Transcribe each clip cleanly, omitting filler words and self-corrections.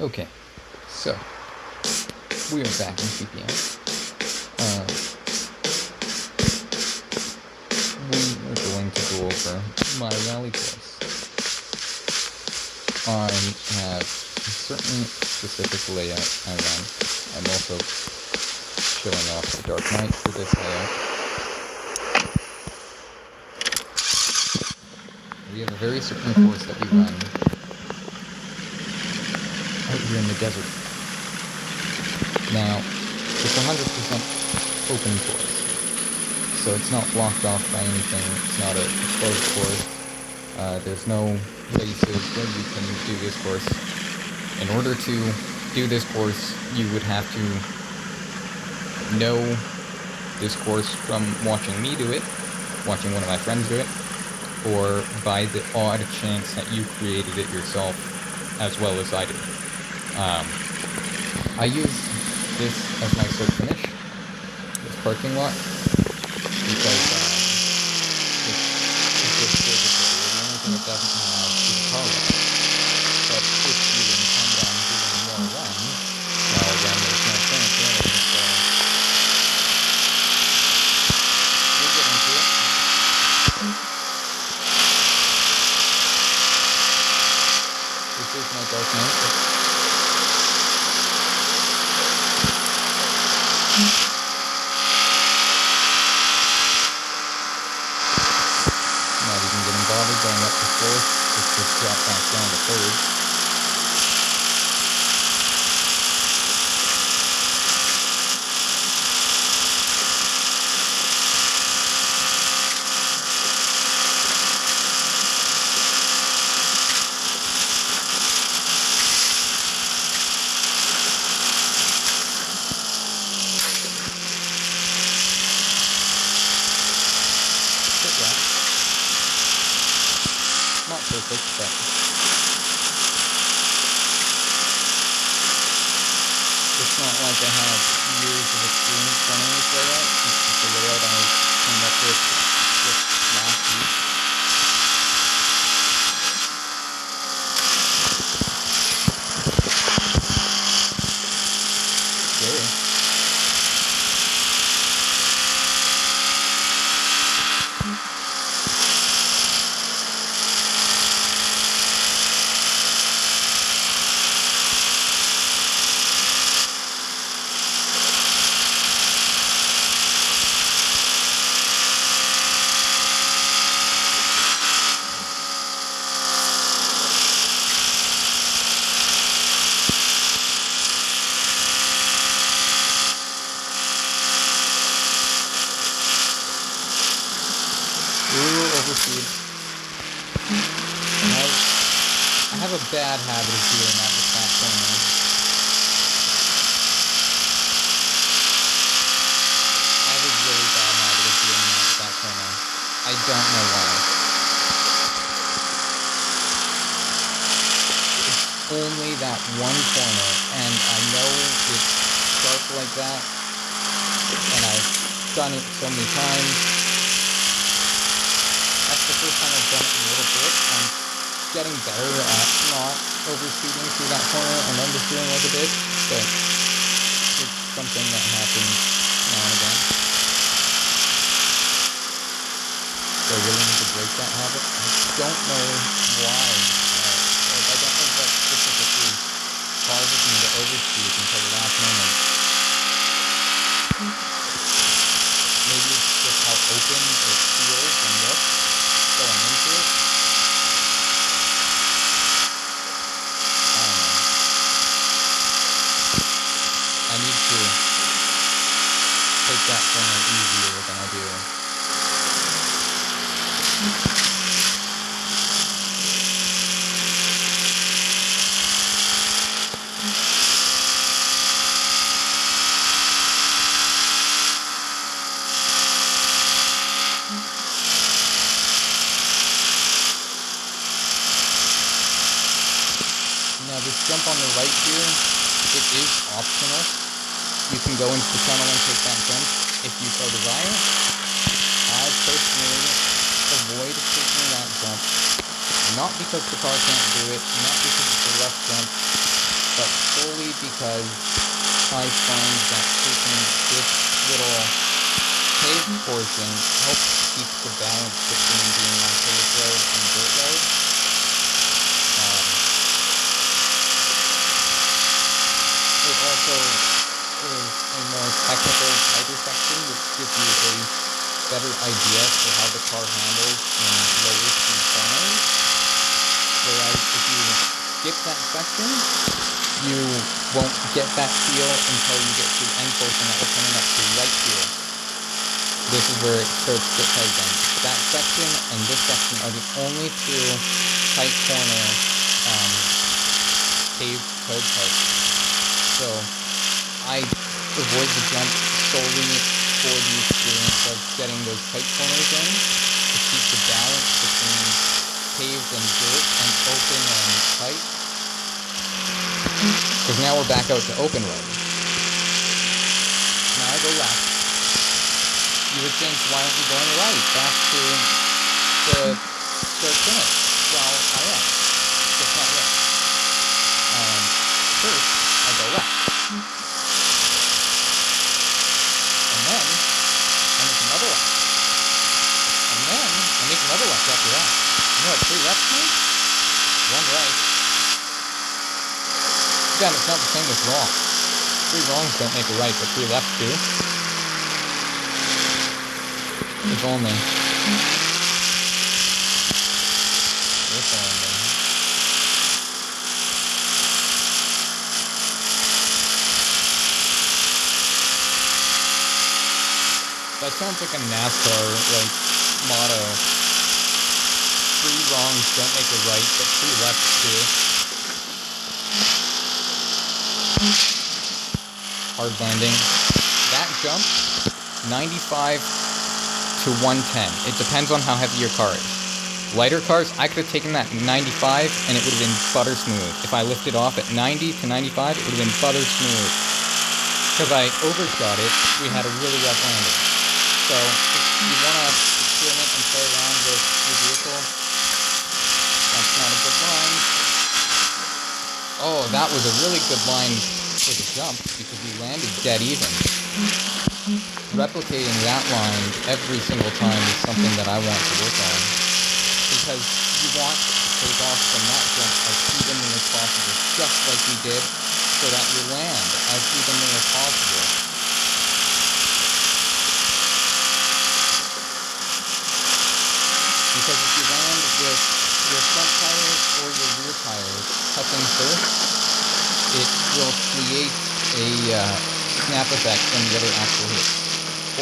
Okay, so we are back in CPM. We are going to go over my rally course. I have a certain specific layout I run. I'm also showing off the Dark Knight for this layout. We have a very certain course that we run out here in the desert. Now, it's 100% open course, so it's not blocked off by anything. It's not a closed course. There's no races where you can do this course. In order to do this course, you would have to know this course from watching me do it, watching one of my friends do it, or by the odd chance that you created it yourself as well as I did. I use this as my start finish, this parking lot, because it's just physical. The only thing it doesn't have is a car lot. But if you intend on doing more runs, well then there's no point really, so we'll get into it. This is my Dark Knight. Not even getting bothered going up to fourth, just drop back down to third. Not perfect, but it's not like I have years of experience running this layout. It's just a layout I came up with just last week. Scary. Overspeed. I have a bad habit of doing that with that corner. I have a really bad habit of doing that with that corner. I don't know why. It's only that one corner, and I know it's sharp like that, and I've done it so many times. That's the first time I've done it in a little bit. I'm getting better at not overspeeding through that corner and understeering like a bitch, but it's something that happens now and again. So I really need to break that habit. I don't know why. I don't know what specifically causes me to overspeed until the last moment. Maybe it's just how open it feels and looks going into it. I don't know. I need to take that corner easier than I do. Now this jump on the right here, it is optional. You can go into the tunnel and take that jump if you so desire. I personally avoid taking that jump, not because the car can't do it, not because it's a rough jump, but solely because I find that taking this little paved portion helps keep the balance between being on paved road and dirt road. It also is a more technical, tighter section, which gives you a better idea for how the car handles in lower speed corners. Whereas if you skip that section, you won't get that feel until you get to the end portion that we're coming up to right here. This is where it starts to get tight again. That section and this section are the only two tight corner paved code parts. So I avoid the jump solely for the experience of getting those tight corners in to keep the balance between paved and dirt and open and tight. Because now we're back out to open road. Now I go left. You would think, why aren't you going right? Back to the start finish. Well, I am. Just not yet. First, I go left. And then, I make another left. And then, I make another left after that. You know what 3 lefts mean? 1 right. Again, it's not the same as wrong. 3 wrongs don't make a right, but 3 lefts do. If only. If only. That sounds like a NASCAR, motto. 3 wrongs don't make a right, but 3 lefts do. Hard landing. That jump, 95 to 110. It depends on how heavy your car is. Lighter cars, I could have taken that 95 and it would have been butter smooth. If I lifted off at 90 to 95, it would have been butter smooth. Because I overshot it, we had a really rough landing. So, if you want to experiment and play around with your vehicle, that's not a good line. Oh, that was a really good line for the jump, because we landed dead even. Replicating that line every single time is something that I want to work on, because you want to take off from that jump as evenly as possible, just like we did, so that you land as evenly as possible. Because if you land with your front tires or your rear tires touching first, it will create a snap effect when the other axle hits.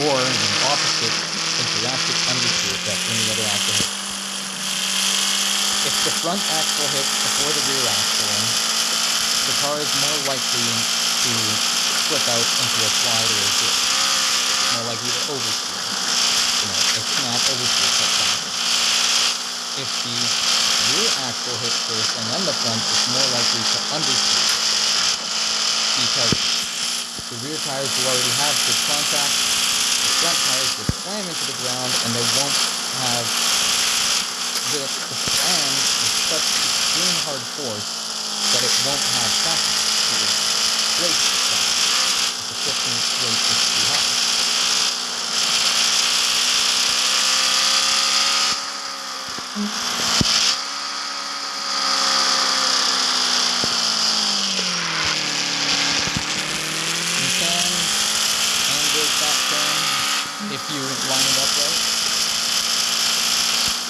Or the opposite, a drastic understeer effect when the other axle hits. If the front axle hits before the rear axle, the car is more likely to flip out into a slide or a dip. More likely to oversteer. A snap oversteer type factor. If the rear axle hits first and then the front, it's more likely to understeer. Because the rear tires will already have good contact, the front tires will slam into the ground, and they won't have the slam with such extreme hard force that it won't have traction. It will break the tire if the shifting rate is too high. If you line it up right.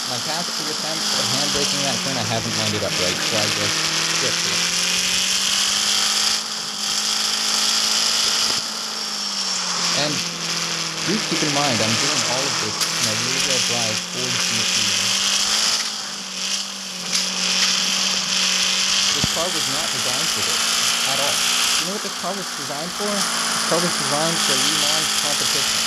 My past 2 attempts of handbraking that turn, I haven't lined it up right, so I just skipped it. And do keep in mind, I'm doing all of this in a rear-wheel drive 4cc. This car was not designed for this at all. You know what this car was designed for? This car was designed for Le Mans competition.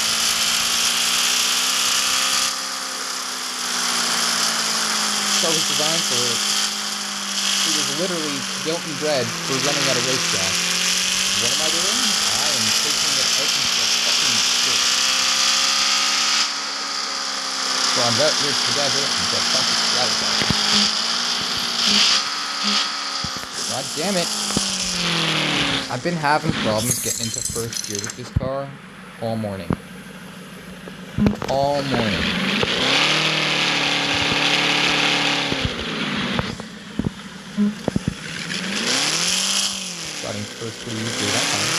This car was designed for it. It was literally built and bred for running at a racetrack. What am I doing? I am taking it out into the fucking dirt. So I'm out here together and get fucking right. God damn it. I've been having problems getting into first gear with this car all morning. All morning. Starting first pretty easily that time.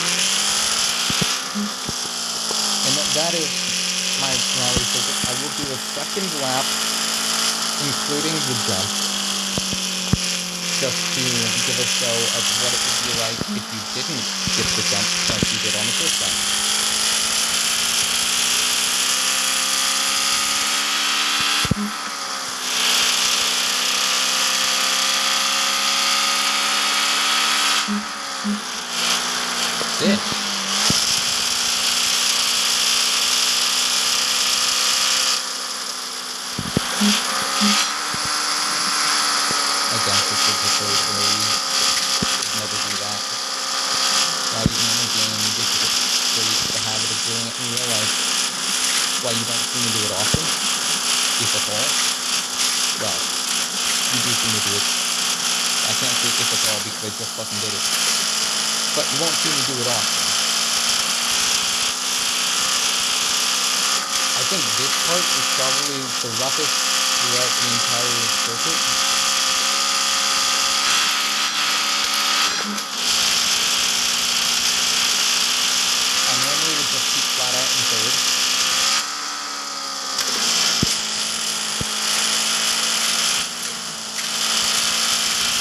And that is my rally circuit. I will do a second lap, including the jump, just to give a show of what it would be like if you didn't skip the jump like you did on the first time. Bitch. Again, this is the third way. Never do that. Not even in the game, you just get straight the habit of doing it in real life. Why you don't seem to do it often, if at all. Well, you do seem to do it. I can't say if at all because I just fucking did it. But you won't see me do it often. I think this part is probably the roughest throughout the entire circuit. I normally would just keep flat out in third.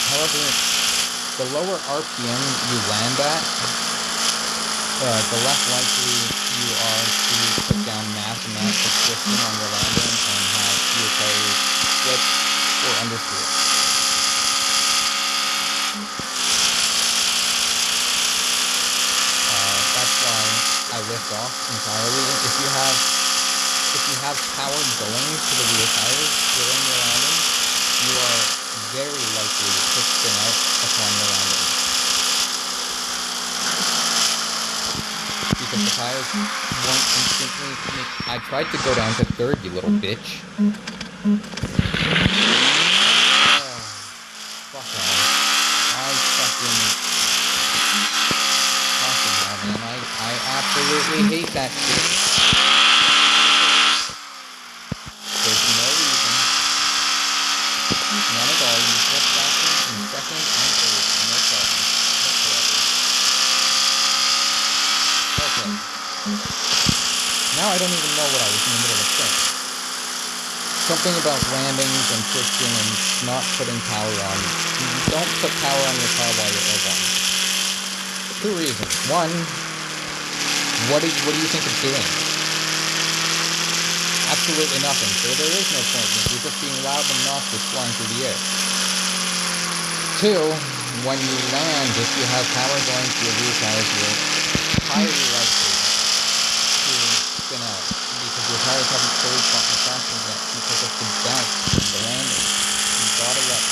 However, the lower RPM you land at, the less likely you are to put down mass amounts of friction on your landing and have your tires slip or understeer. That's why I lift off entirely. If you have power going to the rear tires during your landing, you are very likely to spin out upon your landing. Because the tires won't instantly make... I tried to go down to third, you little bitch. Oh, fuck off. Fucking hell, man. I absolutely hate that shit. There's no reason. None at all. You flip faster in second and third. No problem. Whatsoever. Okay. Now I don't even know what I was in the middle of saying. Something about landings and friction and not putting power on. You don't put power on your car while you're L1. Two reasons. One, what do you think it's doing? Absolutely nothing. So there is no point in it. You're just being loud and obnoxious flying through the air. Two, when you land, if you have power going to your rear tires, you're highly likely to spin out because your tires haven't fully caught the traction yet because of the bounce from the landing. You've got to let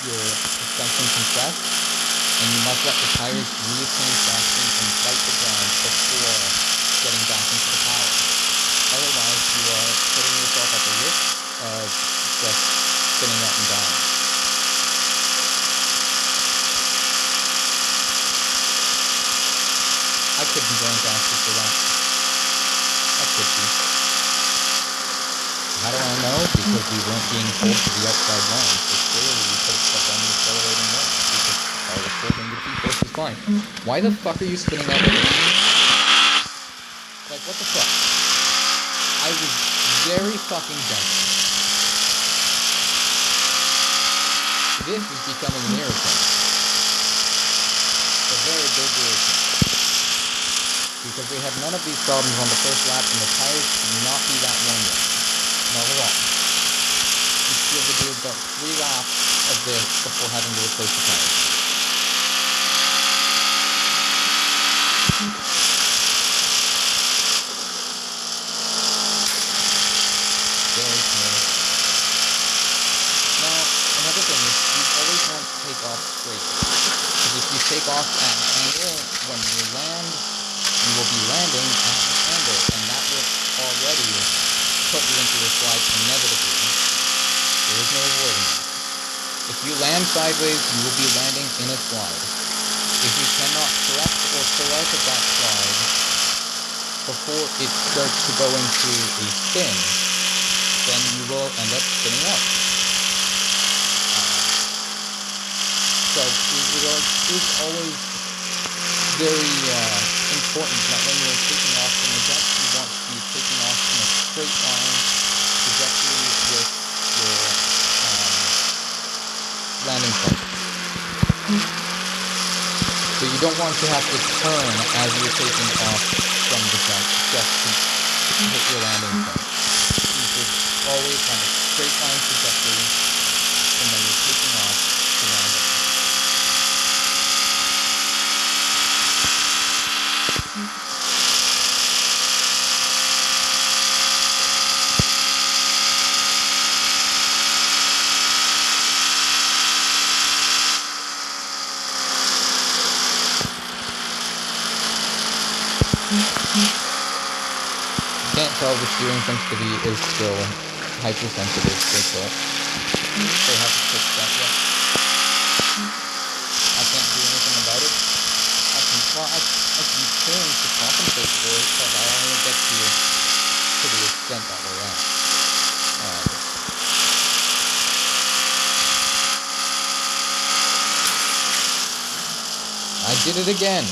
your suspension compress, and you must let the tires reattain traction and fight the ground before getting back into the power. Otherwise, you are putting yourself at the risk of just spinning up and down. I could be going faster for that. I could be. How do I know? Because we weren't being pulled to the outside line. So clearly we could have stepped on the accelerating more. Because I was holding the G-force is fine. Why the fuck are you spinning out with the Like, what the fuck? I was very fucking gentle. This is becoming an irritant. A very big irritant. Because we had none of these problems on the first lap, and the tires should not be that warm yet. Not at all. You should be able to do about 3 laps of this before having to replace the tires. Very smooth. Now, another thing is, you always want to take off straight. Because if you take off at an angle, when you land, you will be landing at an angle, and that will already put you into your slide inevitably. There is no avoiding that. If you land sideways, you will be landing in a slide. If you cannot select or pull out of that slide before it starts to go into a spin, then you will end up spinning out. So it is always very important that when you're taking off from a jump, you want to be taking off in a straight line trajectory with your landing point. So you don't want to have to turn as you're taking off from the jump just to hit your landing point. You should always have a straight line trajectory and then you're taking off to landing. You can't tell the steering sensitivity is still hypersensitive, so they have to fix that yet. I can't do anything about it. I can change to compensate for it, but I only get to the extent that we're at. I did it again.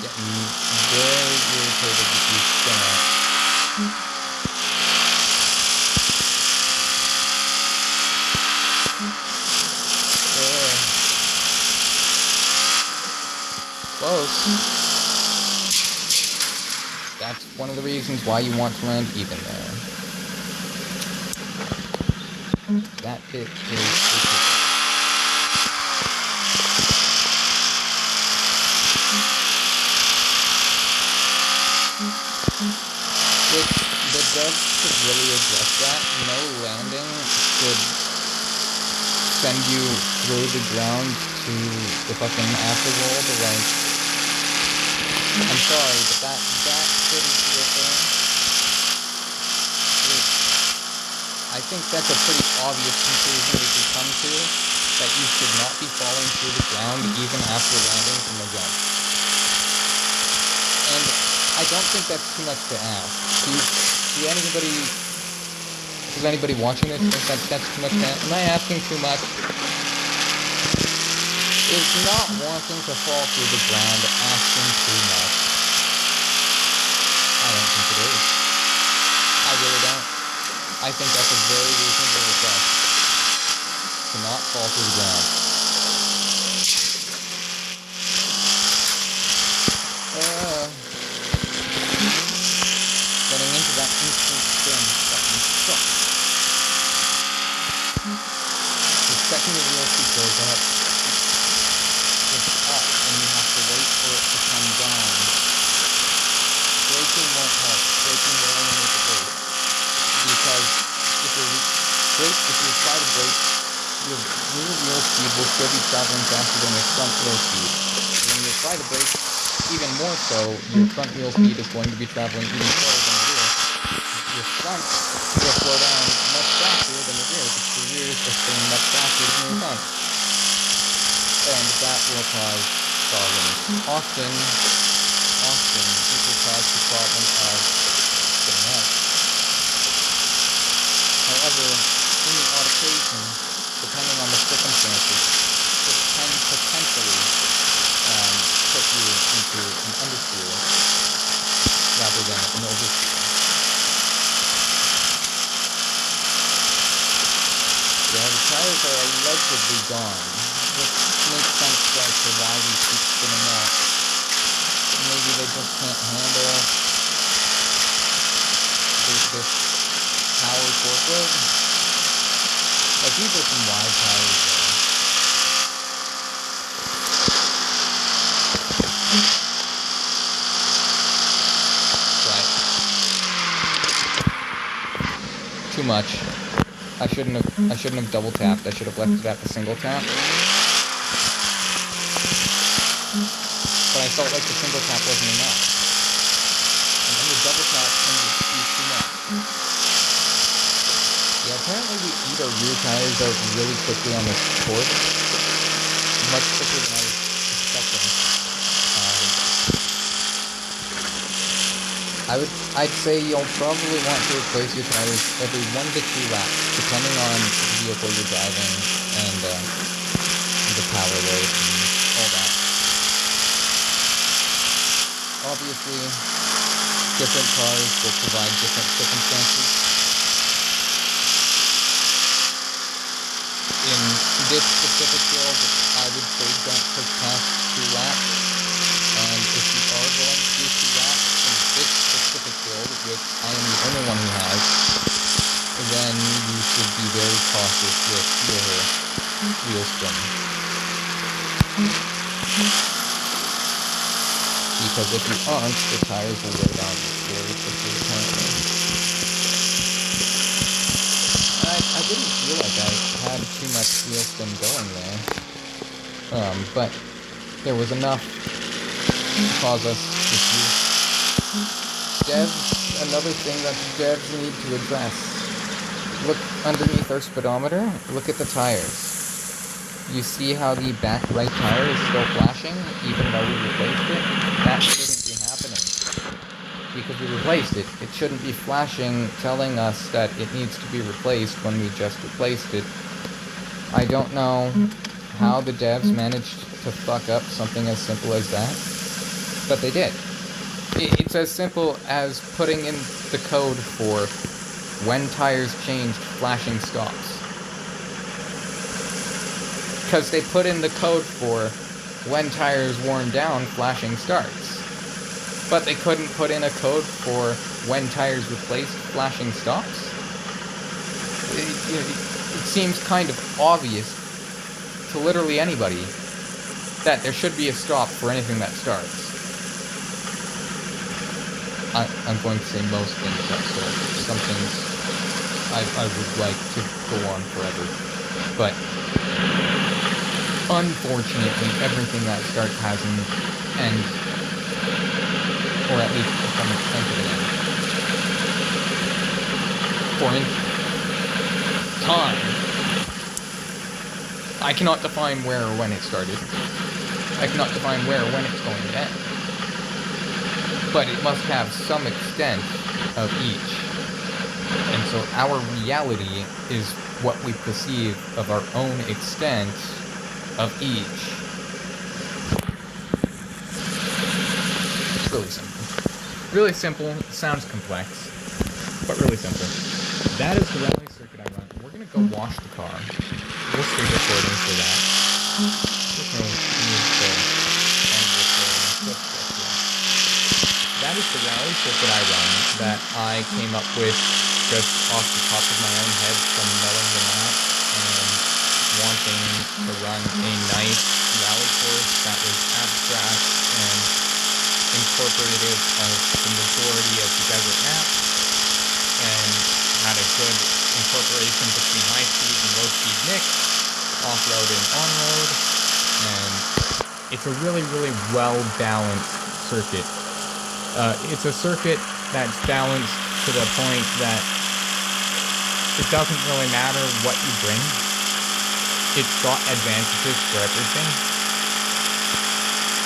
Getting very irritated with these spin outs. Close. That's one of the reasons why you want to land even there. That bit is which the devs should really address that. No landing should send you through the ground to the fucking afterworld. Like, I'm sorry, but that shouldn't be a thing. I think that's a pretty obvious conclusion we could come to, that you should not be falling through the ground even after landing from the jump. And I don't think that's too much to ask. Does anybody watching this think that's too much to ask? Am I asking too much? Is not wanting to fall through the ground asking too much? I don't think it is. I really don't. I think that's a very reasonable request to not fall through the ground. Getting into that instant spin fucking sucks. The second the wheel speed goes up, it's up and you have to wait for it to come down. Braking won't help. Braking will only make it worse. Because if you try to brake, your rear wheel speed will still be traveling faster than your front wheel speed. When you try to brake, even more so, your front wheel speed is going to be traveling even slower than the rear. Your front will slow down much faster than the rear, because the rear is spinning much faster than your front. And that will cause problems. Often, it will cause the problem of spinning out. However, in the odd occasion, depending on the circumstances, it can potentially put you into an understeer rather than an oversteer. Yeah, the tires are allegedly gone, which makes sense as to why we keep spinning out. Maybe they just can't handle this power forkload. Like, these are some wide tires though. Right. Too much. I shouldn't have double tapped. I should have left it at the single tap. But I felt like the single tap wasn't enough. And then the double tap turned to be too much. Yeah, apparently we eat our rear tires out really quickly on this course. Much quicker than I was expecting. I'd say you'll probably want to replace your tires every 1 to 2 laps, depending on the vehicle you're driving and the power load and all that. Obviously, different cars will provide different circumstances. In this specific build, I would say don't push past 2 laps, and if you are going to do 2 laps in this specific build, which I am the only one who has, then you should be very cautious with your wheel spin. Because if you aren't, the tires will wear down very quickly, apparently. I didn't feel like I had too much wheel spin going there. But there was enough to cause us issues. Devs, another thing that devs need to address. Look underneath our speedometer, look at the tires. You see how the back right tire is still flashing, even though we replaced it? That shouldn't be happening. Because we replaced it, it shouldn't be flashing, telling us that it needs to be replaced when we just replaced it. I don't know how the devs managed to fuck up something as simple as that, but they did. It's as simple as putting in the code for when tires changed, flashing stops. Because they put in the code for when tires worn down, flashing starts. But they couldn't put in a code for when tires replaced, flashing stops. It seems kind of obvious to literally anybody that there should be a stop for anything that starts. I'm going to say most things that start. Some things I would like to go on forever. But unfortunately, everything that starts has an end. Or at least to some extent of an end. For instance, time. I cannot define where or when it started. I cannot define where or when it's going to end. But it must have some extent of each. And so our reality is what we perceive of our own extent of each. It's really simple. Really simple, sounds complex, but really simple. That is the rally circuit I run. We're gonna go wash the car. We'll stay recording for that. There's no need to end recording just yet. That is the rally circuit I run that I came up with just off the top of my own head from knowing the map and wanting to run a nice rally course that was abstract and incorporative of the majority of the desert map and had a good incorporation between high speed and low speed mix, off-road and on-road, and it's a really, really well-balanced circuit. It's a circuit that's balanced to the point that it doesn't really matter what you bring. It's got advantages for everything.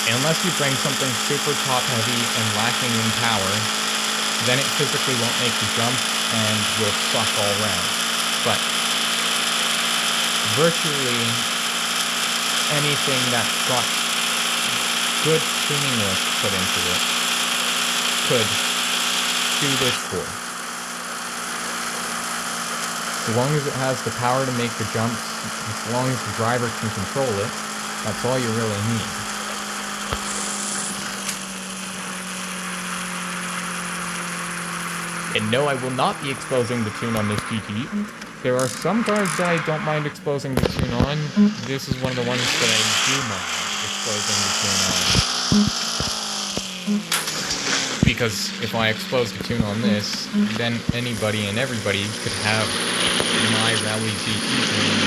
Unless you bring something super top-heavy and lacking in power, then it physically won't make the jump and will suck all around. But virtually anything that's got good tuning work put into it could do this course. As long as it has the power to make the jumps, as long as the driver can control it, that's all you really need. And no, I will not be exposing the tune on this GT. There are some cars that I don't mind exposing the tune on. This is one of the ones that I do mind exposing the tune on. Because if I expose the tune on this, then anybody and everybody could have my Rally GT tune.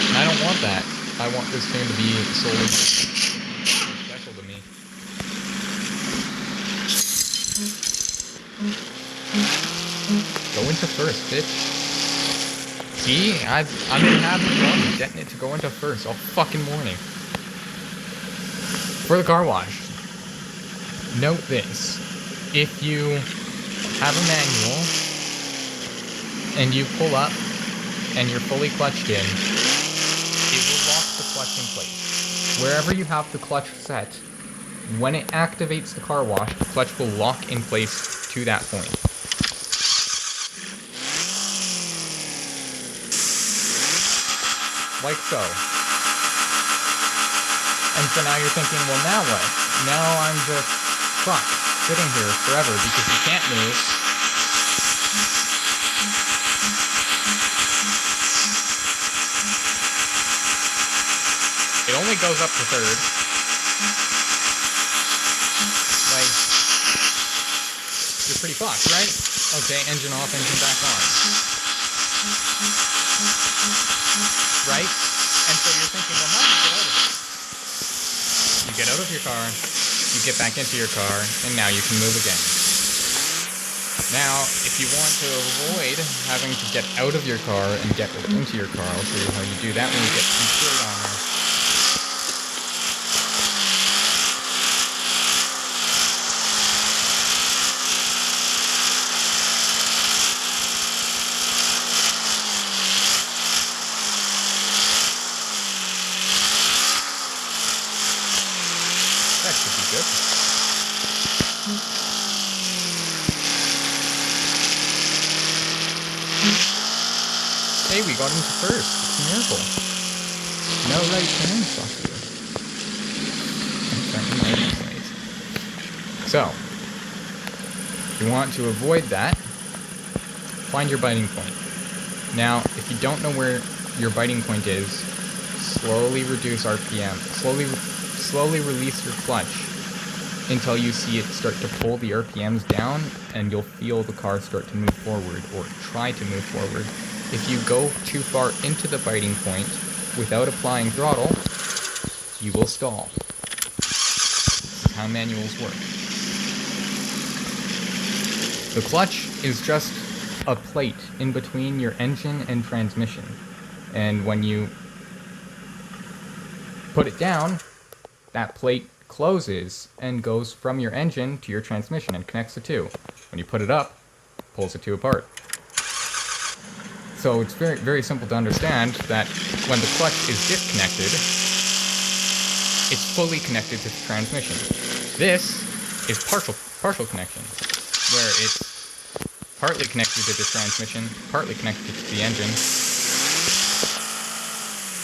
And I don't want that. I want this tune to be solely special to me. first, bitch. See? I've been having fun getting it to go into first all fucking morning. For the car wash, note this. If you have a manual and you pull up and you're fully clutched in, it will lock the clutch in place. Wherever you have the clutch set, when it activates the car wash, the clutch will lock in place to that point. Like so. And so now you're thinking, well, now what? Now I'm just fucked, sitting here forever because you can't move. It only goes up to third. Like, you're pretty fucked, right? Okay, engine off, engine back on. Right? And so you're thinking, well, how do you get out of it? You get out of your car, you get back into your car, and now you can move again. Now, if you want to avoid having to get out of your car and get into your car, I'll show you how you do that when you get some shirt on there. That should be good. Hey, we got into first. It's a miracle. No right turn, fuck you. So, if you want to avoid that, find your biting point. Now, if you don't know where your biting point is, slowly reduce RPM. Slowly release your clutch until you see it start to pull the RPMs down, and you'll feel the car start to move forward, or try to move forward. If you go too far into the biting point without applying throttle, you will stall. This is how manuals work. The clutch is just a plate in between your engine and transmission. And when you put it down, that plate closes and goes from your engine to your transmission and connects the two. When you put it up, pulls the two apart. So it's very, very simple to understand that when the clutch is disconnected, it's fully connected to the transmission. This is partial connection, where it's partly connected to the transmission, partly connected to the engine.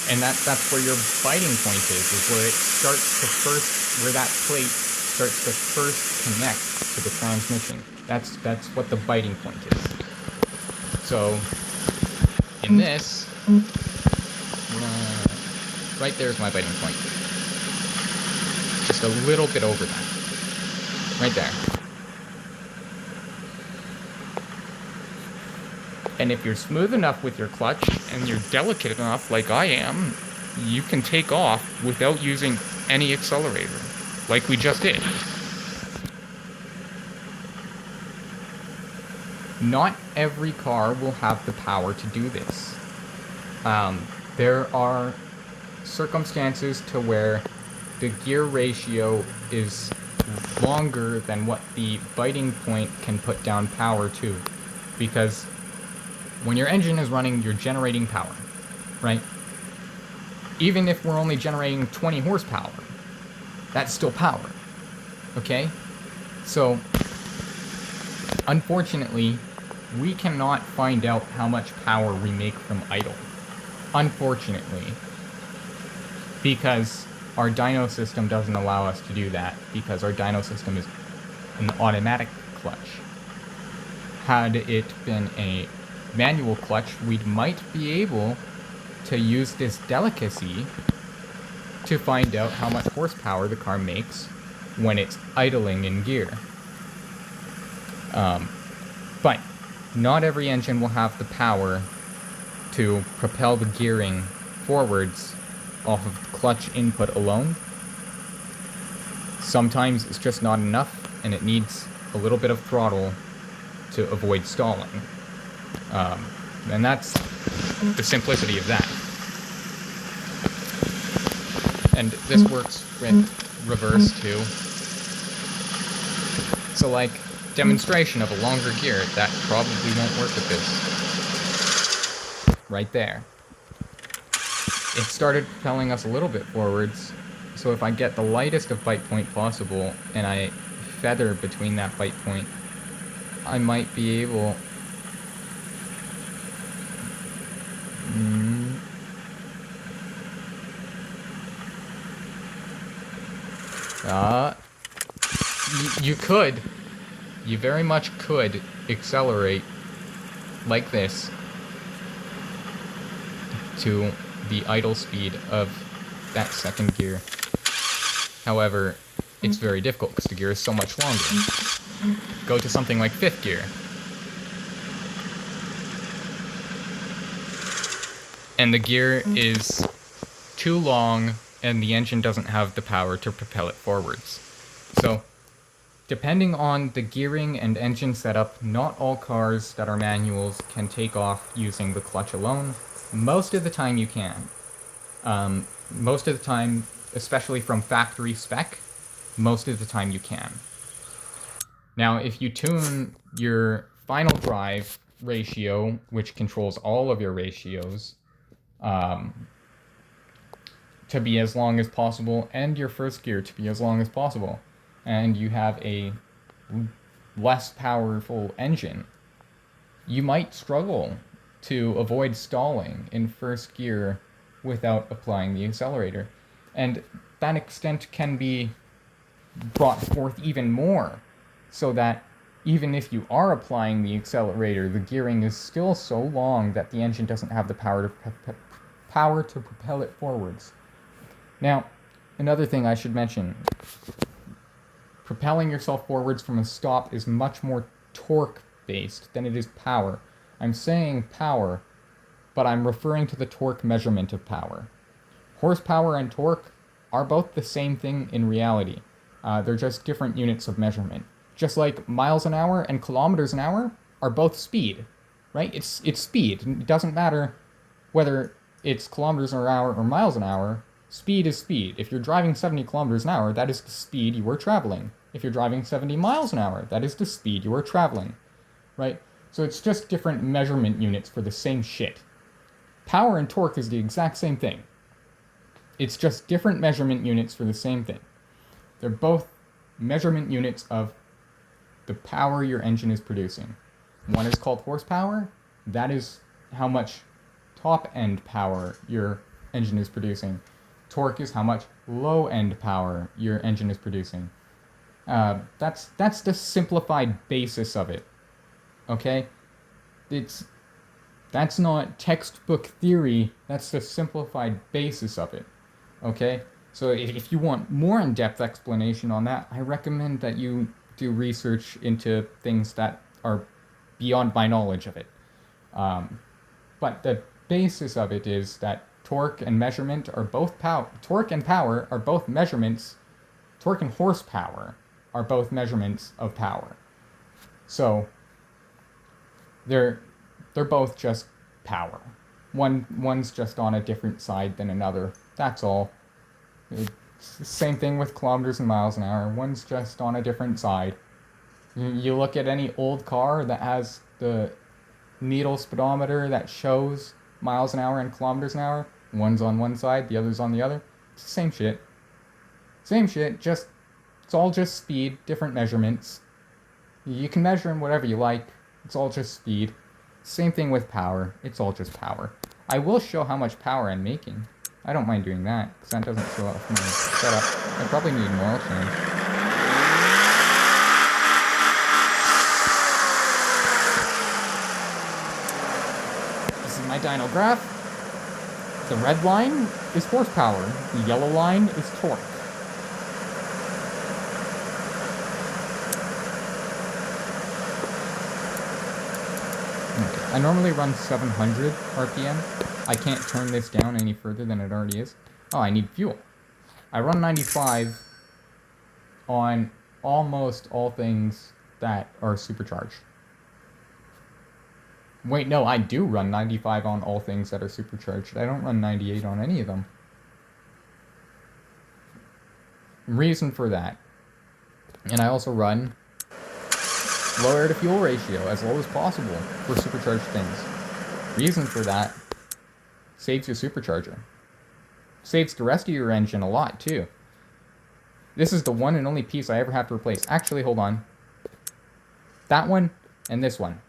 And that's where your biting point is where it starts to first, where that plate starts to first connect to the transmission. That's what the biting point is. So, in this, right there's my biting point. Just a little bit over that. Right there. And if you're smooth enough with your clutch, and you're delicate enough like I am, you can take off without using any accelerator, like we just did. Not every car will have the power to do this. There are circumstances to where the gear ratio is longer than what the biting point can put down power to. Because when your engine is running, you're generating power, right? Even if we're only generating 20 horsepower, that's still power, okay? So, unfortunately, we cannot find out how much power we make from idle. Unfortunately. Because our dyno system doesn't allow us to do that, because our dyno system is an automatic clutch. Had it been a manual clutch, we might be able to use this delicacy to find out how much horsepower the car makes when it's idling in gear. But not every engine will have the power to propel the gearing forwards off of the clutch input alone. Sometimes it's just not enough, and it needs a little bit of throttle to avoid stalling. And that's the simplicity of that. And this works with reverse too. So like, demonstration of a longer gear, that probably won't work with this. Right there. It started propelling us a little bit forwards, so if I get the lightest of bite point possible, and I feather between that bite point, I might be able... You could. You very much could accelerate like this to the idle speed of that second gear. However, it's very difficult because the gear is so much longer. Go to something like 5th gear. And the gear is too long, and the engine doesn't have the power to propel it forwards. So, depending on the gearing and engine setup, not all cars that are manuals can take off using the clutch alone. Most of the time you can. Most of the time, especially from factory spec, most of the time you can. Now, if you tune your final drive ratio, which controls all of your ratios, to be as long as possible, and your first gear to be as long as possible, and you have a less powerful engine, you might struggle to avoid stalling in first gear without applying the accelerator. And that extent can be brought forth even more, so that even if you are applying the accelerator, the gearing is still so long that the engine doesn't have the power to propel it forwards. Now, another thing I should mention, propelling yourself forwards from a stop is much more torque-based than it is power. I'm saying power, but I'm referring to the torque measurement of power. Horsepower and torque are both the same thing in reality. They're just different units of measurement. Just like miles an hour and kilometers an hour are both speed, right? It's speed. It doesn't matter whether it's kilometers an hour or miles an hour. Speed is speed. If you're driving 70 kilometers an hour, that is the speed you are traveling. If you're driving 70 miles an hour, that is the speed you are traveling, right? So it's just different measurement units for the same shit. Power and torque is the exact same thing. It's just different measurement units for the same thing. They're both measurement units of the power your engine is producing. One is called horsepower. That is how much top-end power your engine is producing. Torque is how much low-end power your engine is producing. That's the simplified basis of it. Okay? That's not textbook theory, that's the simplified basis of it. Okay? So if you want more in-depth explanation on that, I recommend that you do research into things that are beyond my knowledge of it. But the basis of it is that torque and measurement are both torque and power are both measurements. Torque and horsepower are both measurements of power. So they're both just power. One's just on a different side than another. That's all. It's the same thing with kilometers and miles an hour. One's just on a different side. You look at any old car that has the needle speedometer that shows miles an hour and kilometers an hour. One's on one side, the other's on the other. It's the same shit. Same shit, just it's all just speed, different measurements. You can measure in whatever you like. It's all just speed. Same thing with power. It's all just power. I will show how much power I'm making. I don't mind doing that, because that doesn't show up from my setup. I probably need an oil change. This is my dyno graph. The red line is horsepower. The yellow line is torque. Okay. I normally run 700 RPM. I can't turn this down any further than it already is. Oh, I need fuel. I run 95 on almost all things that are supercharged. Wait, no, I do run 95 on all things that are supercharged. I don't run 98 on any of them. Reason for that. And I also run low air to fuel ratio, as low as possible for supercharged things. Reason for that, saves your supercharger. Saves the rest of your engine a lot, too. This is the one and only piece I ever have to replace. Actually, hold on. That one and this one.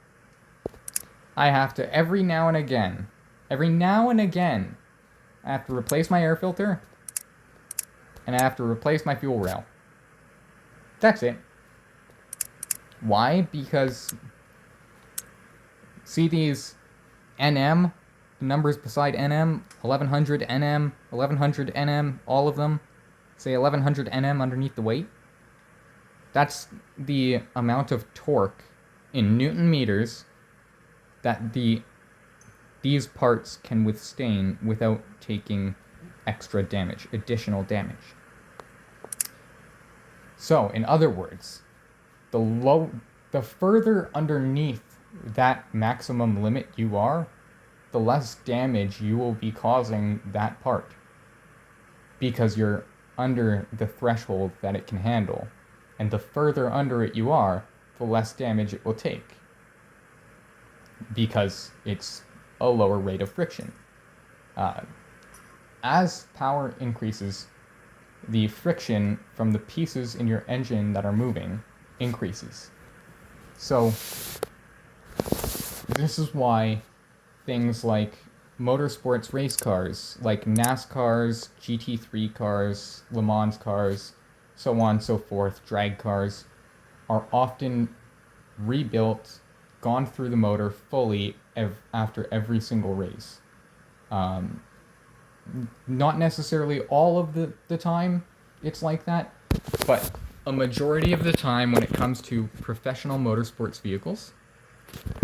I have to, every now and again, I have to replace my air filter, and I have to replace my fuel rail. That's it. Why? Because, see these NM, the numbers beside NM, 1100 NM, 1100 NM, all of them, say 1100 NM underneath the weight? That's the amount of torque in Newton meters that these parts can withstand without taking extra damage, additional damage. So, in other words, the further underneath that maximum limit you are, the less damage you will be causing that part, because you're under the threshold that it can handle. And the further under it you are, the less damage it will take, because it's a lower rate of friction. As power increases, the friction from the pieces in your engine that are moving increases. So this is why things like motorsports race cars, like NASCARs, GT3 cars, Le Mans cars, so on and so forth, drag cars, are often rebuilt, gone through the motor fully after every single race. Not necessarily all of the time it's like that, but a majority of the time when it comes to professional motorsports vehicles,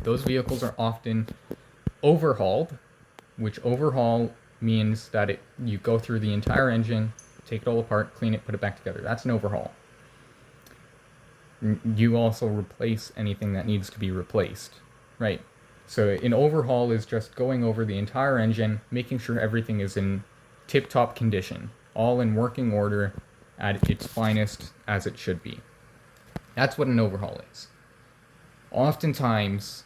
those vehicles are often overhauled, which overhaul means that you go through the entire engine, take it all apart, clean it, put it back together. That's an overhaul. You also replace anything that needs to be replaced, right? So an overhaul is just going over the entire engine, making sure everything is in tip-top condition, all in working order at its finest as it should be. That's what an overhaul is. Oftentimes,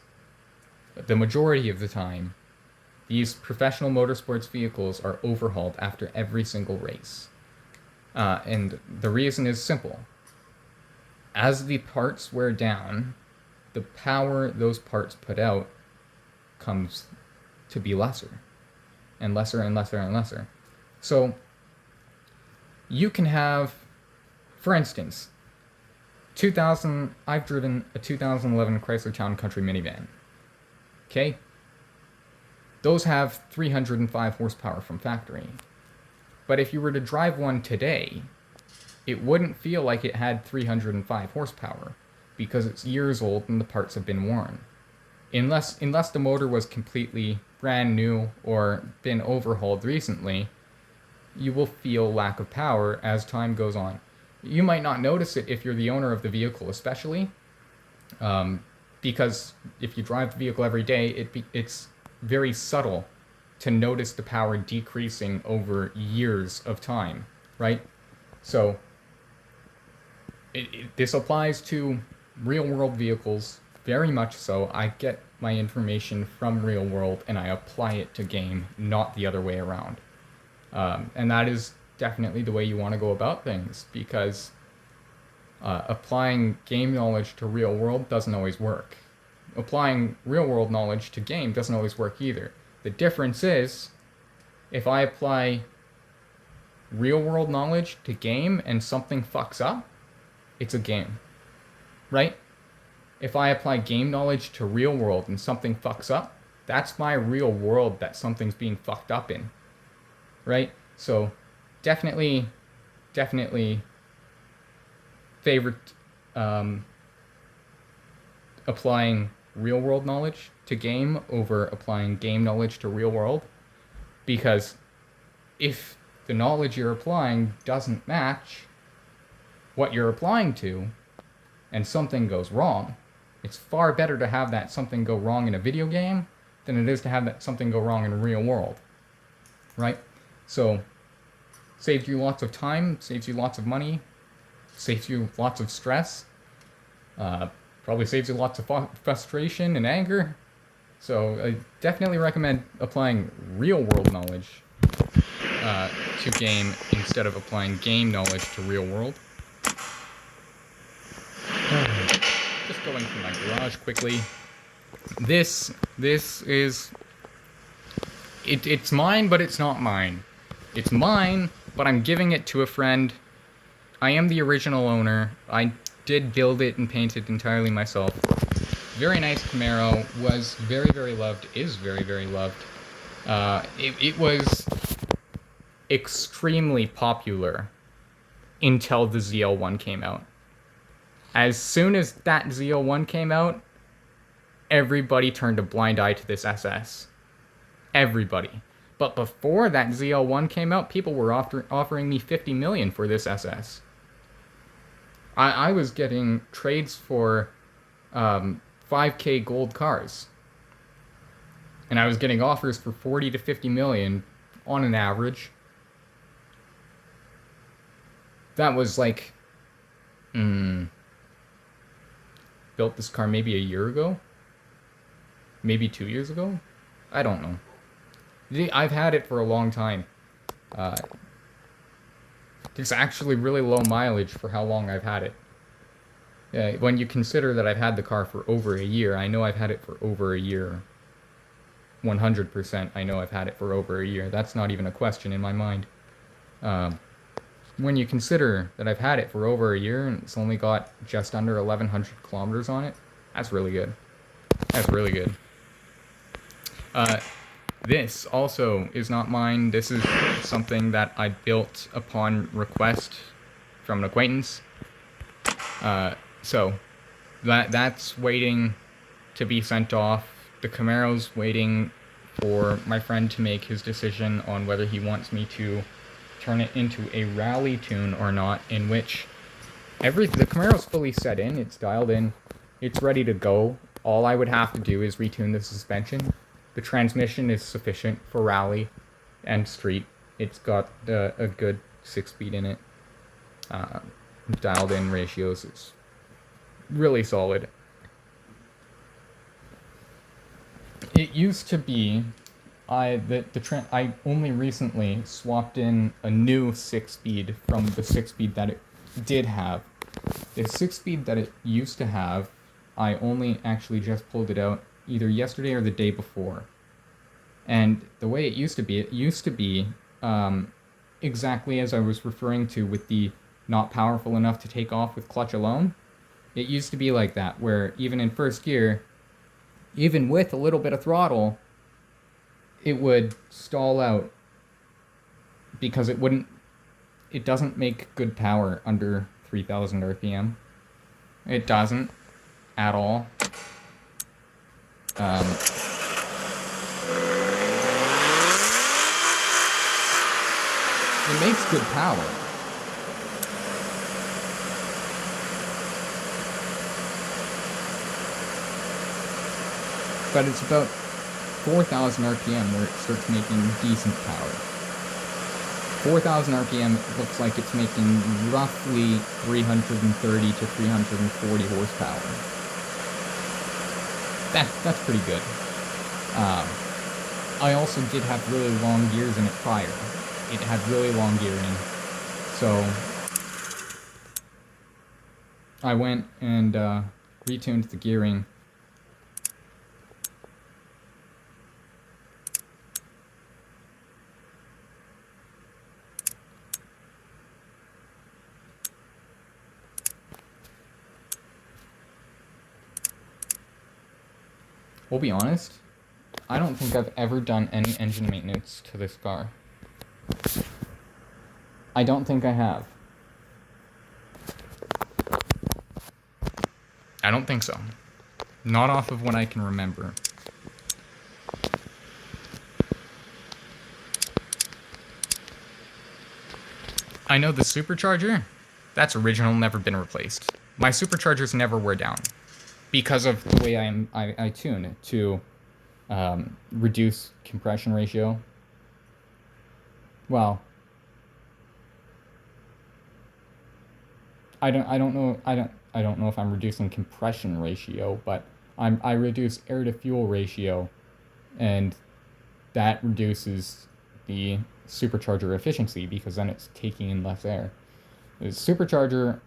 the majority of the time, these professional motorsports vehicles are overhauled after every single race. And the reason is simple. As the parts wear down, the power those parts put out comes to be lesser, and lesser and lesser and lesser. So you can have, for instance, I've driven a 2011 Chrysler Town Country minivan. Okay? Those have 305 horsepower from factory. But if you were to drive one today, it wouldn't feel like it had 305 horsepower, because it's years old and the parts have been worn. Unless the motor was completely brand new or been overhauled recently, you will feel lack of power as time goes on. You might not notice it if you're the owner of the vehicle, especially, because if you drive the vehicle every day, it's very subtle to notice the power decreasing over years of time, right? So this applies to real-world vehicles, very much so. I get my information from real world and I apply it to game, not the other way around. And that is definitely the way you want to go about things, because applying game knowledge to real world doesn't always work. Applying real world knowledge to game doesn't always work either. The difference is, if I apply real world knowledge to game and something fucks up, it's a game, right? If I apply game knowledge to real world and something fucks up, that's my real world that something's being fucked up in, right? So definitely favorite applying real world knowledge to game over applying game knowledge to real world, because if the knowledge you're applying doesn't match what you're applying to and something goes wrong, It's far better to have that something go wrong in a video game than it is to have that something go wrong in the real world, right? So, saves you lots of time, saves you lots of money, saves you lots of stress, probably saves you lots of frustration and anger. So I definitely recommend applying real world knowledge to game instead of applying game knowledge to real world. Just going through my garage quickly. This is it's mine, but it's not mine. It's mine, but I'm giving it to a friend. I am the original owner. I did build it and paint it entirely myself. Very nice Camaro. Was very, very loved. Is very, very loved. It was extremely popular until the ZL1 came out. As soon as that ZL1 came out, everybody turned a blind eye to this SS. Everybody. But before that ZL1 came out, people were offering me $50 million for this SS. I was getting trades for 5K gold cars. And I was getting offers for 40 to 50 million on an average. That was like... built this car maybe a year ago? Maybe 2 years ago? I don't know. I've had it for a long time. It's actually really low mileage for how long I've had it. When you consider that I've had the car for over a year, I know I've had it for over a year. 100% I know I've had it for over a year. That's not even a question in my mind. When you consider that I've had it for over a year and it's only got just under 1,100 kilometers on it, that's really good. That's really good. This also is not mine. This is something that I built upon request from an acquaintance. So that's waiting to be sent off. The Camaro's waiting for my friend to make his decision on whether he wants me to turn it into a rally tune or not, in which the Camaro's fully set in, it's dialed in, it's ready to go. All I would have to do is retune the suspension. The transmission is sufficient for rally and street. It's got a good 6-speed in it. Dialed in ratios is really solid. It used to be I only recently swapped in a new 6-speed from the 6-speed that it did have. The 6-speed that it used to have, I only actually just pulled it out either yesterday or the day before. And the way it used to be exactly as I was referring to with the not powerful enough to take off with clutch alone. It used to be like that, where even in first gear, even with a little bit of throttle, it would stall out because it doesn't make good power under 3,000 RPM. It doesn't at all. It makes good power. But it's about 4,000 RPM where it starts making decent power. 4,000 RPM looks like it's making roughly 330 to 340 horsepower. That's pretty good. I also did have really long gears in it prior. It had really long gearing. So I went and retuned the gearing. We'll be honest, I don't think I've ever done any engine maintenance to this car. I don't think I have. I don't think so. Not off of what I can remember. I know the supercharger, that's original, never been replaced. My superchargers never wear down. because of the way I tune to reduce compression ratio. Well, I don't know if I'm reducing compression ratio, but I reduce air to fuel ratio, and that reduces the supercharger efficiency because then it's taking in less air. The supercharger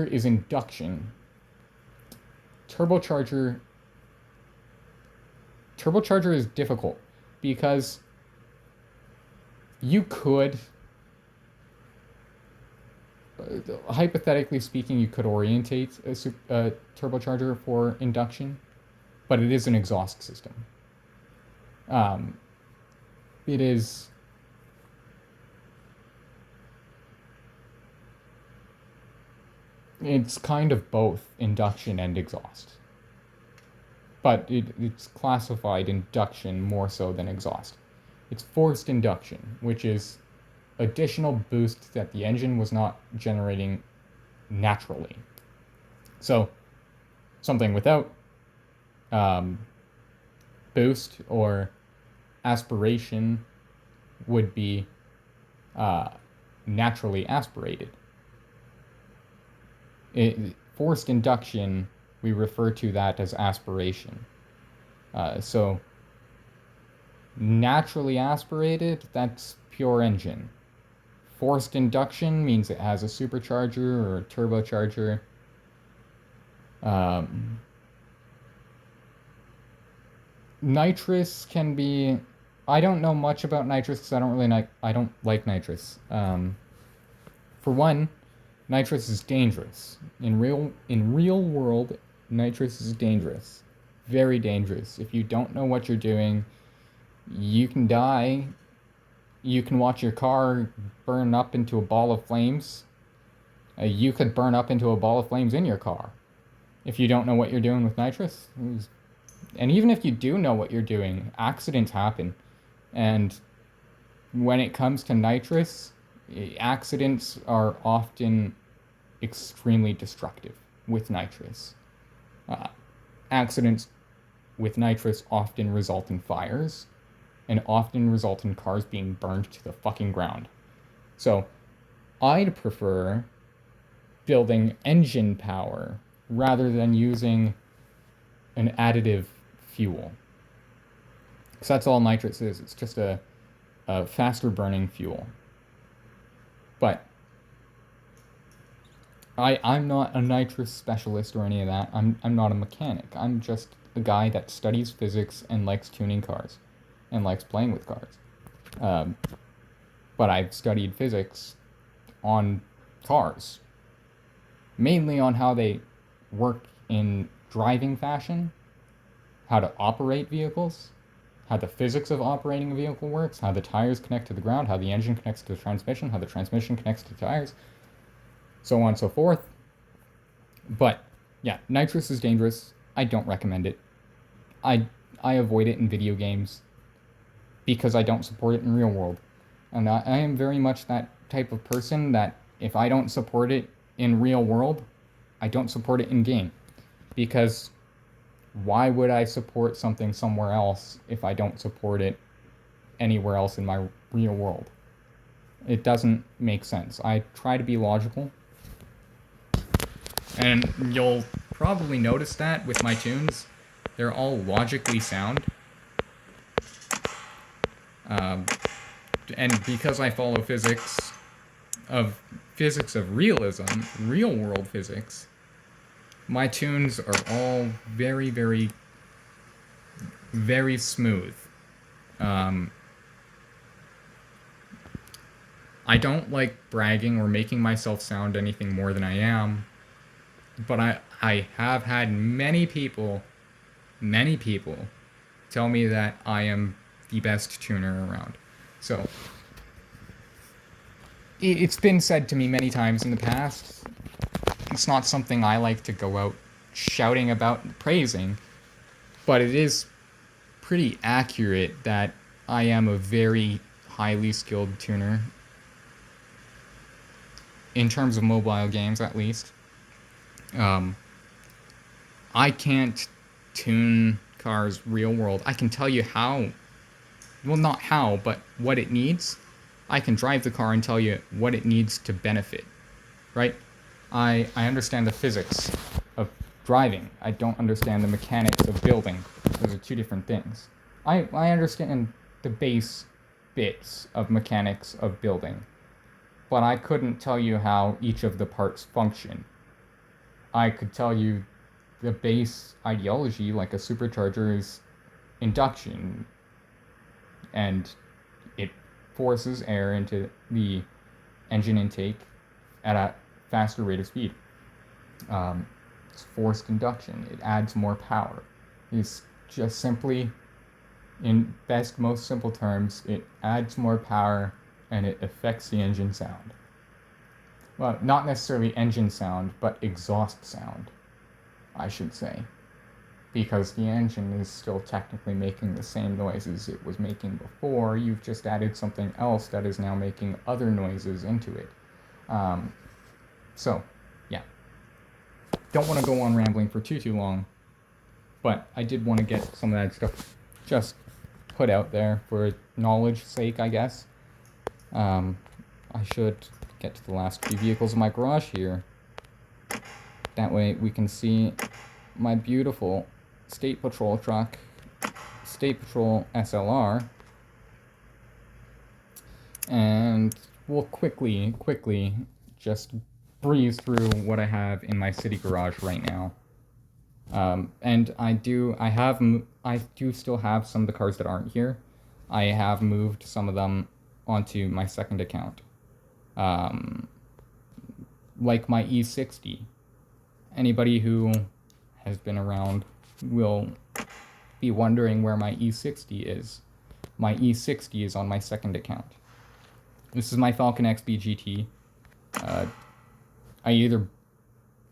is induction. Turbocharger is difficult because you could, hypothetically speaking, you could orientate a turbocharger for induction, but it is an exhaust system. Um, it is it's kind of both induction and exhaust, but it's classified induction more so than exhaust. It's forced induction, which is additional boost that the engine was not generating naturally. So something without boost or aspiration would be naturally aspirated. Forced induction, we refer to that as aspiration. So naturally aspirated, that's pure engine. Forced induction means it has a supercharger or a turbocharger. Nitrous can be... I don't know much about nitrous because I don't like nitrous. For one, nitrous is dangerous. In real world, nitrous is dangerous. Very dangerous. If you don't know what you're doing, you can die. You can watch your car burn up into a ball of flames. You could burn up into a ball of flames in your car if you don't know what you're doing with nitrous. And even if you do know what you're doing, accidents happen. And when it comes to nitrous, accidents are often extremely destructive with nitrous. Accidents with nitrous often result in fires and often result in cars being burned to the fucking ground. So I'd prefer building engine power rather than using an additive fuel. Because that's all nitrous is. It's just a faster burning fuel. But I'm not a nitrous specialist or any of that. I'm not a mechanic. I'm just a guy that studies physics and likes tuning cars and likes playing with cars. But I've studied physics on cars, mainly on how they work in driving fashion, how to operate vehicles, how the physics of operating a vehicle works, how the tires connect to the ground, how the engine connects to the transmission, how the transmission connects to the tires, so on and so forth. But yeah, nitrous is dangerous. I don't recommend it. I avoid it in video games because I don't support it in real world. And I am very much that type of person that if I don't support it in real world, I don't support it in game. Because why would I support something somewhere else if I don't support it anywhere else in my real world? It doesn't make sense. I try to be logical. And you'll probably notice that with my tunes. They're all logically sound. And because I follow physics of realism, real world physics, my tunes are all very, very, very smooth. I don't like bragging or making myself sound anything more than I am, but I have had many people tell me that I am the best tuner around. So it's been said to me many times in the past. It's not something I like to go out shouting about and praising, but it is pretty accurate that I am a very highly skilled tuner, in terms of mobile games at least. I can't tune cars real world. I can tell you how, well, not how, but what it needs. I can drive the car and tell you what it needs to benefit, right? I understand the physics of driving. I don't understand the mechanics of building. Those are two different things. I understand the base bits of mechanics of building, but I couldn't tell you how each of the parts function. I could tell you the base ideology, like a supercharger, is induction, and it forces air into the engine intake at a faster rate of speed. It's forced induction. It adds more power. It's just simply, in best, most simple terms, it adds more power and it affects the engine sound. Well, not necessarily engine sound, but exhaust sound, I should say. Because the engine is still technically making the same noises it was making before, you've just added something else that is now making other noises into it. So, yeah. Don't want to go on rambling for too long, but I did want to get some of that stuff just put out there for knowledge's sake, I guess. I should get to the last few vehicles in my garage here. That way we can see my beautiful State Patrol truck, State Patrol SLR, and we'll quickly just breeze through what I have in my city garage right now. And I do still have some of the cars that aren't here. I have moved some of them onto my second account. Like my E60. Anybody who has been around will be wondering where my E60 is. My E60 is on my second account. This is my Falcon XB GT.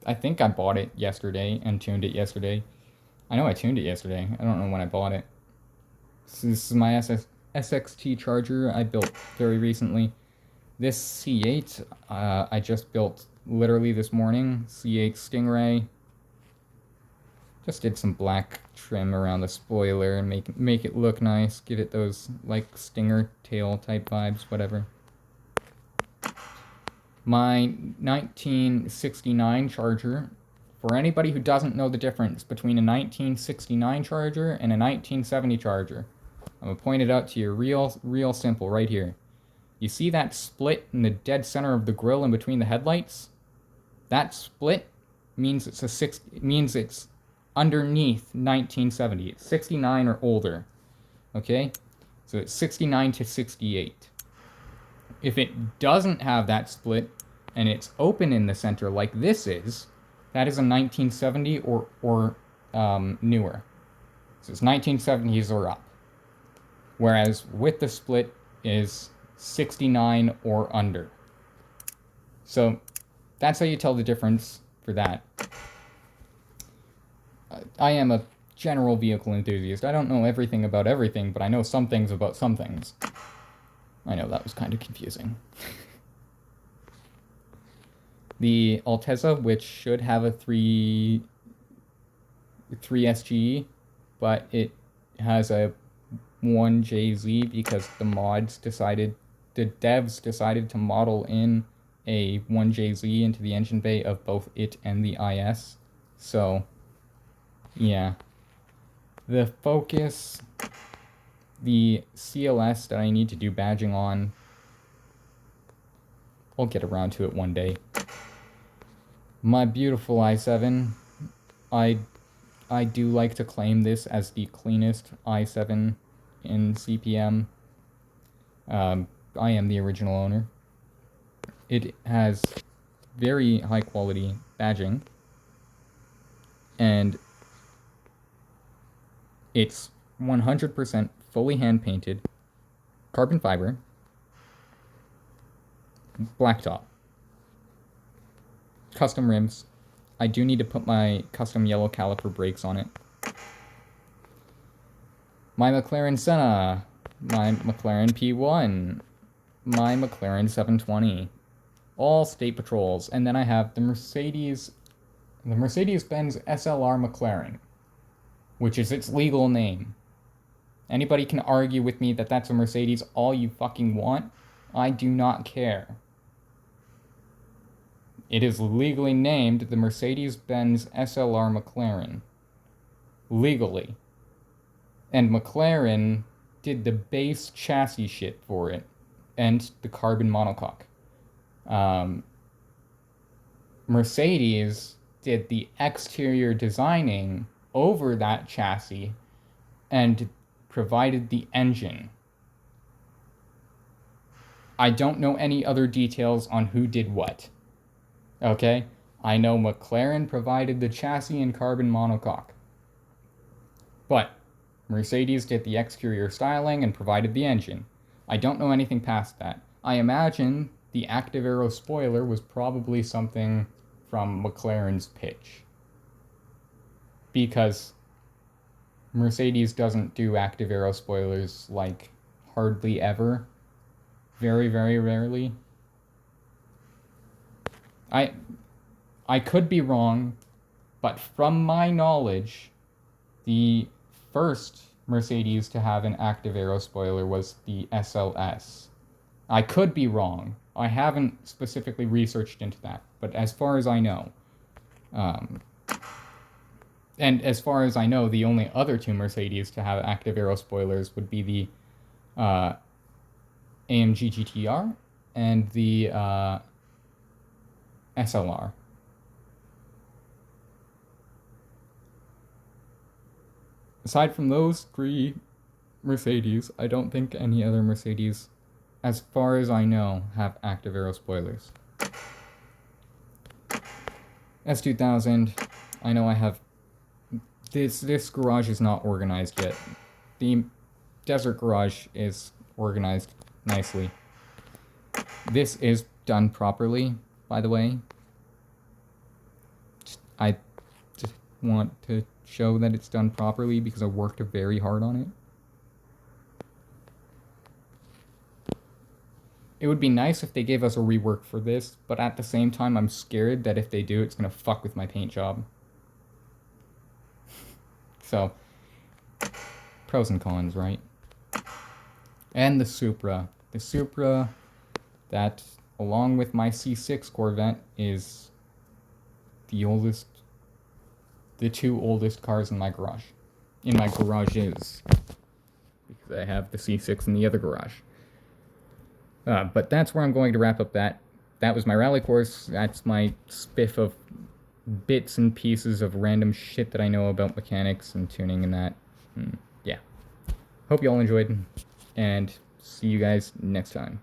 I think I bought it yesterday and tuned it yesterday. I know I tuned it yesterday. I don't know when I bought it. This is my SXT Charger I built very recently. This C8 I just built literally this morning. C8 Stingray. Just did some black trim around the spoiler and make it look nice. Give it those like stinger tail type vibes, whatever. My 1969 Charger. For anybody who doesn't know the difference between a 1969 Charger and a 1970 Charger, I'm going to point it out to you real simple right here. You see that split in the dead center of the grille in between the headlights? That split means it's underneath 1970. It's 69 or older. Okay? So it's 69 to 68. If it doesn't have that split and it's open in the center like this is, that is a 1970 or newer. So it's 1970s or up. Whereas with the split is 69 or under. So that's how you tell the difference for that. I am a general vehicle enthusiast. I don't know everything about everything, but I know some things about some things. I know that was kind of confusing. The Altezza, which should have a 3 SGE, but it has a 1JZ because the devs decided to model in a 1JZ into the engine bay of both it and the IS. So, yeah. The Focus, the CLS that I need to do badging on, I'll get around to it one day. My beautiful i7, I do like to claim this as the cleanest i7 in CPM. I am the original owner. It has very high quality badging, and it's 100% fully hand painted, carbon fiber, blacktop, custom rims. I do need to put my custom yellow caliper brakes on it. My McLaren Senna, my McLaren P1, my McLaren 720, all State Patrols. And then I have the Mercedes The Mercedes-Benz SLR McLaren, which is its legal name. Anybody can argue with me that that's a Mercedes all you fucking want. I do not care. It is legally named the Mercedes-Benz SLR McLaren. Legally. And McLaren did the base chassis shit for it. And the carbon monocoque. Mercedes did the exterior designing over that chassis and provided the engine. I don't know any other details on who did what. Okay? I know McLaren provided the chassis and carbon monocoque. But Mercedes did the exterior styling and provided the engine. I don't know anything past that. I imagine the active aero spoiler was probably something from McLaren's pitch. Because Mercedes doesn't do active aero spoilers like hardly ever. Very, very rarely. I could be wrong, but from my knowledge, the first Mercedes to have an active aero spoiler was the SLS. I could be wrong. I haven't specifically researched into that, but as far as I know, and as far as I know, the only other two Mercedes to have active aero spoilers would be the AMG GTR and the SLR. Aside from those three Mercedes, I don't think any other Mercedes, as far as I know, have active aero spoilers. S2000, I know I have... This garage is not organized yet. The desert garage is organized nicely. This is done properly, by the way. I just want to show that it's done properly because I worked very hard on it. It would be nice if they gave us a rework for this, but at the same time, I'm scared that if they do, it's gonna fuck with my paint job. So, pros and cons, right? And the Supra. The Supra, that, along with my C6 Corvette, is the two oldest cars in my garage. In my garages. Because I have the C6 in the other garage. But that's where I'm going to wrap up that. That was my rally course. That's my spiff of bits and pieces of random shit that I know about mechanics and tuning and that. Yeah. Hope you all enjoyed, and see you guys next time.